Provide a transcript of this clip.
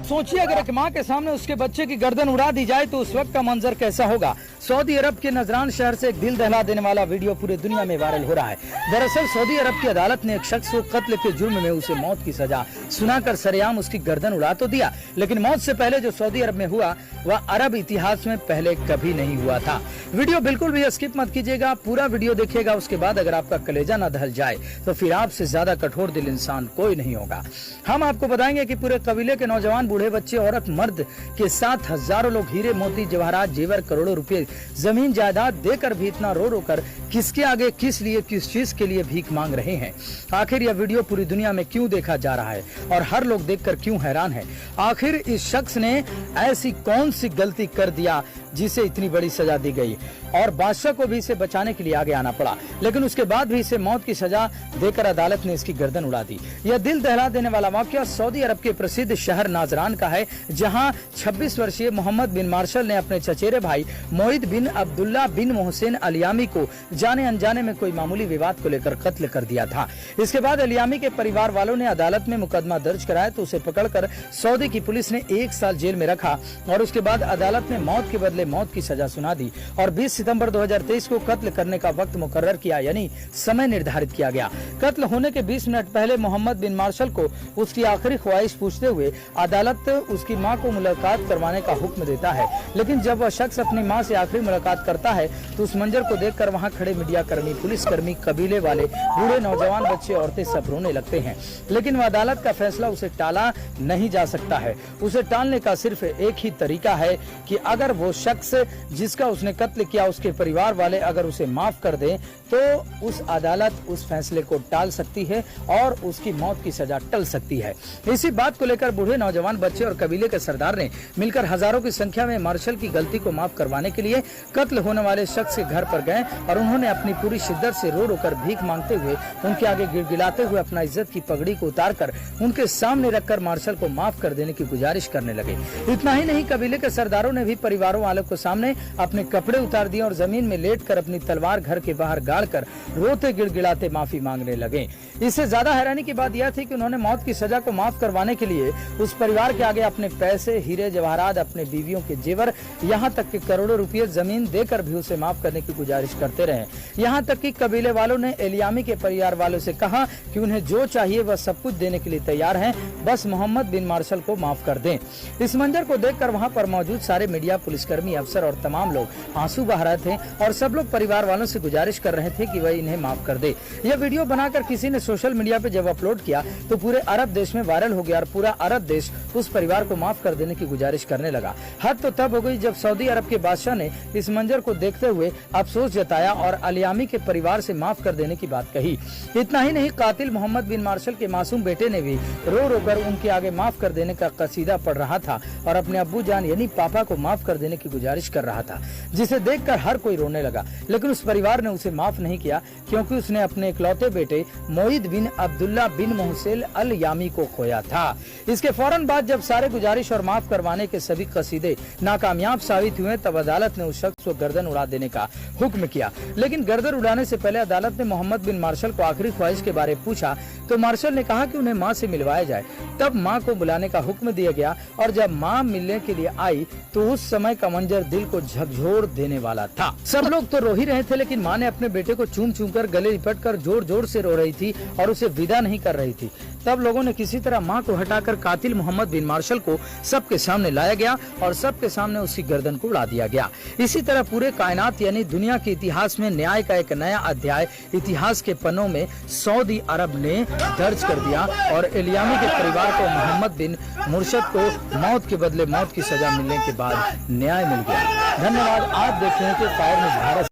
सोचिए अगर एक माँ के सामने उसके बच्चे की गर्दन उड़ा दी जाए तो उस वक्त का मंजर कैसा होगा। सऊदी अरब के नजरान शहर से एक दिल दहला देने वाला वीडियो पूरी दुनिया में वायरल हो रहा है। दरअसल सऊदी अरब की अदालत ने एक शख्स को कत्ल के जुर्म में उसे मौत की सजा सुनाकर सरेआम उसकी गर्दन उड़ा तो दिया, लेकिन मौत से पहले जो सऊदी अरब में हुआ वह अरब इतिहास में पहले कभी नहीं हुआ था। वीडियो बिल्कुल भी स्किप मत कीजिएगा, पूरा वीडियो देखिएगा। उसके बाद अगर आपका कलेजा न दहल जाए तो फिर आपसे ज्यादा कठोर दिल इंसान कोई नहीं होगा। हम आपको बताएंगे कि पूरे कबीले के नौजवान, बूढ़े, बच्चे, औरत, मर्द के साथ हजारों लोग हीरे, मोती, जवाहरात, जेवर, करोड़ों रुपए, जमीन जायदाद देकर भी इतना रो रो कर किसके आगे, किस लिए, किस चीज के लिए भीख मांग रहे हैं। आखिर यह वीडियो पूरी दुनिया में क्यों देखा जा रहा है और हर लोग देखकर क्यों हैरान है। आखिर इस शख्स ने ऐसी कौन सी गलती कर दिया जिसे इतनी बड़ी सजा दी गई और बादशाह को भी इसे बचाने के लिए आगे आना पड़ा, लेकिन उसके बाद भी इसे मौत की सजा देकर अदालत ने इसकी गर्दन उड़ा दी। यह दिल दहला देने वाला वाकया सऊदी अरब के प्रसिद्ध शहर नाजरान का है, जहां 26 वर्षीय मोहम्मद बिन मार्शल ने अपने चचेरे भाई मोहित बिन अब्दुल्ला बिन मोहसिन अलियामी को जाने अनजाने में कोई मामूली विवाद को लेकर कत्ल कर दिया था। इसके बाद अलियामी के परिवार वालों ने अदालत में मुकदमा दर्ज कराया तो उसे पकड़कर सऊदी की पुलिस ने 1 साल जेल में रखा और उसके बाद अदालत ने मौत के बदले मौत की सजा सुना दी और 20 सितंबर 2023 को कत्ल करने का वक्त मुकर्रर किया, यानी समय निर्धारित किया गया। कत्ल होने के 20 मिनट पहले मोहम्मद बिन मार्शल को उसकी आखिरी ख्वाहिश पूछते हुए अदालत उसकी मां को मुलाकात करवाने का हुक्म देता है, लेकिन जब वह शख्स अपनी मां से आखिरी मुलाकात करता है तो उस मंजर को देखकर वहां खड़े मीडिया कर्मी, पुलिस कर्मी, कबीले वाले, बूढ़े, नौजवान, बच्चे, औरतें सब रोने लगते हैं। लेकिन वह अदालत का फैसला उसे टाला नहीं जा सकता है। उसे टालने का सिर्फ एक ही तरीका है कि अगर वो शख्स जिसका उसने कत्ल किया उसके परिवार वाले अगर उसे माफ कर दें तो उस अदालत उस फैसले को टाल सकती है और उसकी मौत की सजा टल सकती है। इसी बात को लेकर बूढ़े, नौजवान, बच्चे और कबीले के सरदार ने मिलकर हजारों की संख्या में मार्शल की गलती को माफ करवाने के लिए कत्ल होने वाले शख्स के घर पर गए और उन्होंने अपनी पूरी शिद्दत से रो रो कर भीख मांगते हुए, उनके आगे गिड़गिड़ाते हुए अपना इज्जत की पगड़ी को उतारकर उनके सामने रखकर मार्शल को माफ कर देने की गुजारिश करने लगे। इतना ही नहीं, कबीले के सरदारों ने भी परिवारों वालों को सामने अपने कपड़े उतार दिए और जमीन में लेटकर अपनी तलवार घर के बाहर गाड़कर रोते गिड़गिड़ाते माफी मांगने लगे। इससे ज्यादा हैरानी की बात यह थी कि उन्होंने मौत की सजा को माफ करवाने के लिए उस परिवार के आगे अपने पैसे, हीरे, जवाहरात, अपने बीवियों के जेवर, यहाँ तक कि करोड़ों रुपये जमीन देकर भी उसे माफ करने की गुजारिश करते रहे। यहाँ तक कि कबीले वालों ने एलियामी के परिवार वालों से कहा कि उन्हें जो चाहिए वह सब कुछ देने के लिए तैयार हैं, बस मोहम्मद बिन मार्शल को माफ कर दें। इस मंजर को देखकर वहाँ पर मौजूद सारे मीडिया, पुलिसकर्मी, अफसर और तमाम लोग आंसू बहा रहे थे और सब लोग परिवार वालों से गुजारिश कर रहे थे कि वह इन्हें माफ कर दे। यह वीडियो बनाकर किसी ने सोशल मीडिया पे जब अपलोड किया तो पूरे अरब देश में वायरल हो गया और पूरा अरब देश उस परिवार को माफ कर देने की गुजारिश करने लगा। हद तो तब हो गई जब सऊदी अरब के बादशाह ने इस मंजर को देखते हुए अफसोस जताया और अलियामी के परिवार से माफ कर देने की बात कही। इतना ही नहीं, कातिल मोहम्मद बिन मार्शल के मासूम बेटे ने भी रो रो कर उनके आगे माफ कर देने का कसीदा पढ़ रहा था और अपने अब्बू जान यानी पापा को माफ कर देने की गुजारिश कर रहा था, जिसे देखकर हर कोई रोने लगा। लेकिन उस परिवार ने उसे माफ नहीं किया क्योंकि उसने अपने इकलौते बेटे मोहित बिन अब्दुल्ला बिन मोहसिन अल यामी को खोया था। इसके फौरन बाद जब सारे गुजारिश और माफ करवाने के सभी कसीदे नाकामयाब साबित हुए तब अदालत ने उस शख्स को गर्दन उड़ा देने का हुक्म किया। लेकिन गर्दन उड़ाने से पहले अदालत ने मोहम्मद बिन मार्शल को आखिरी ख्वाहिश के बारे में पूछा तो मार्शल ने कहा कि उन्हें माँ से मिलवाया जाए। तब माँ को बुलाने का हुक्म दिया गया और जब माँ मिलने के लिए आई तो उस समय का मंजर दिल को झकझोर देने वाला था। सब लोग तो रो ही रहे थे, लेकिन माँ ने अपने बेटे को चूम चूम कर गले लिपट कर जोर जोर से रो रही थी और उसे विदा नहीं कर रही थी। तब लोगों ने किसी तरह माँ को हटाकर कातिल मोहम्मद बिन मार्शल को सबके सामने लाया गया और सबके सामने उसकी गर्दन को उड़ा दिया गया। इसी तरह पूरे कायनात यानी दुनिया के इतिहास में न्याय का एक नया अध्याय इतिहास के पन्नों में सऊदी अरब ने दर्ज कर दिया और एलियामी के परिवार को मोहम्मद बिन मुर्शद को मौत के बदले मौत की सजा मिलने के बाद न्याय मिल गया। धन्यवाद। आप देख रहे थे फायर न्यूज़ भारत।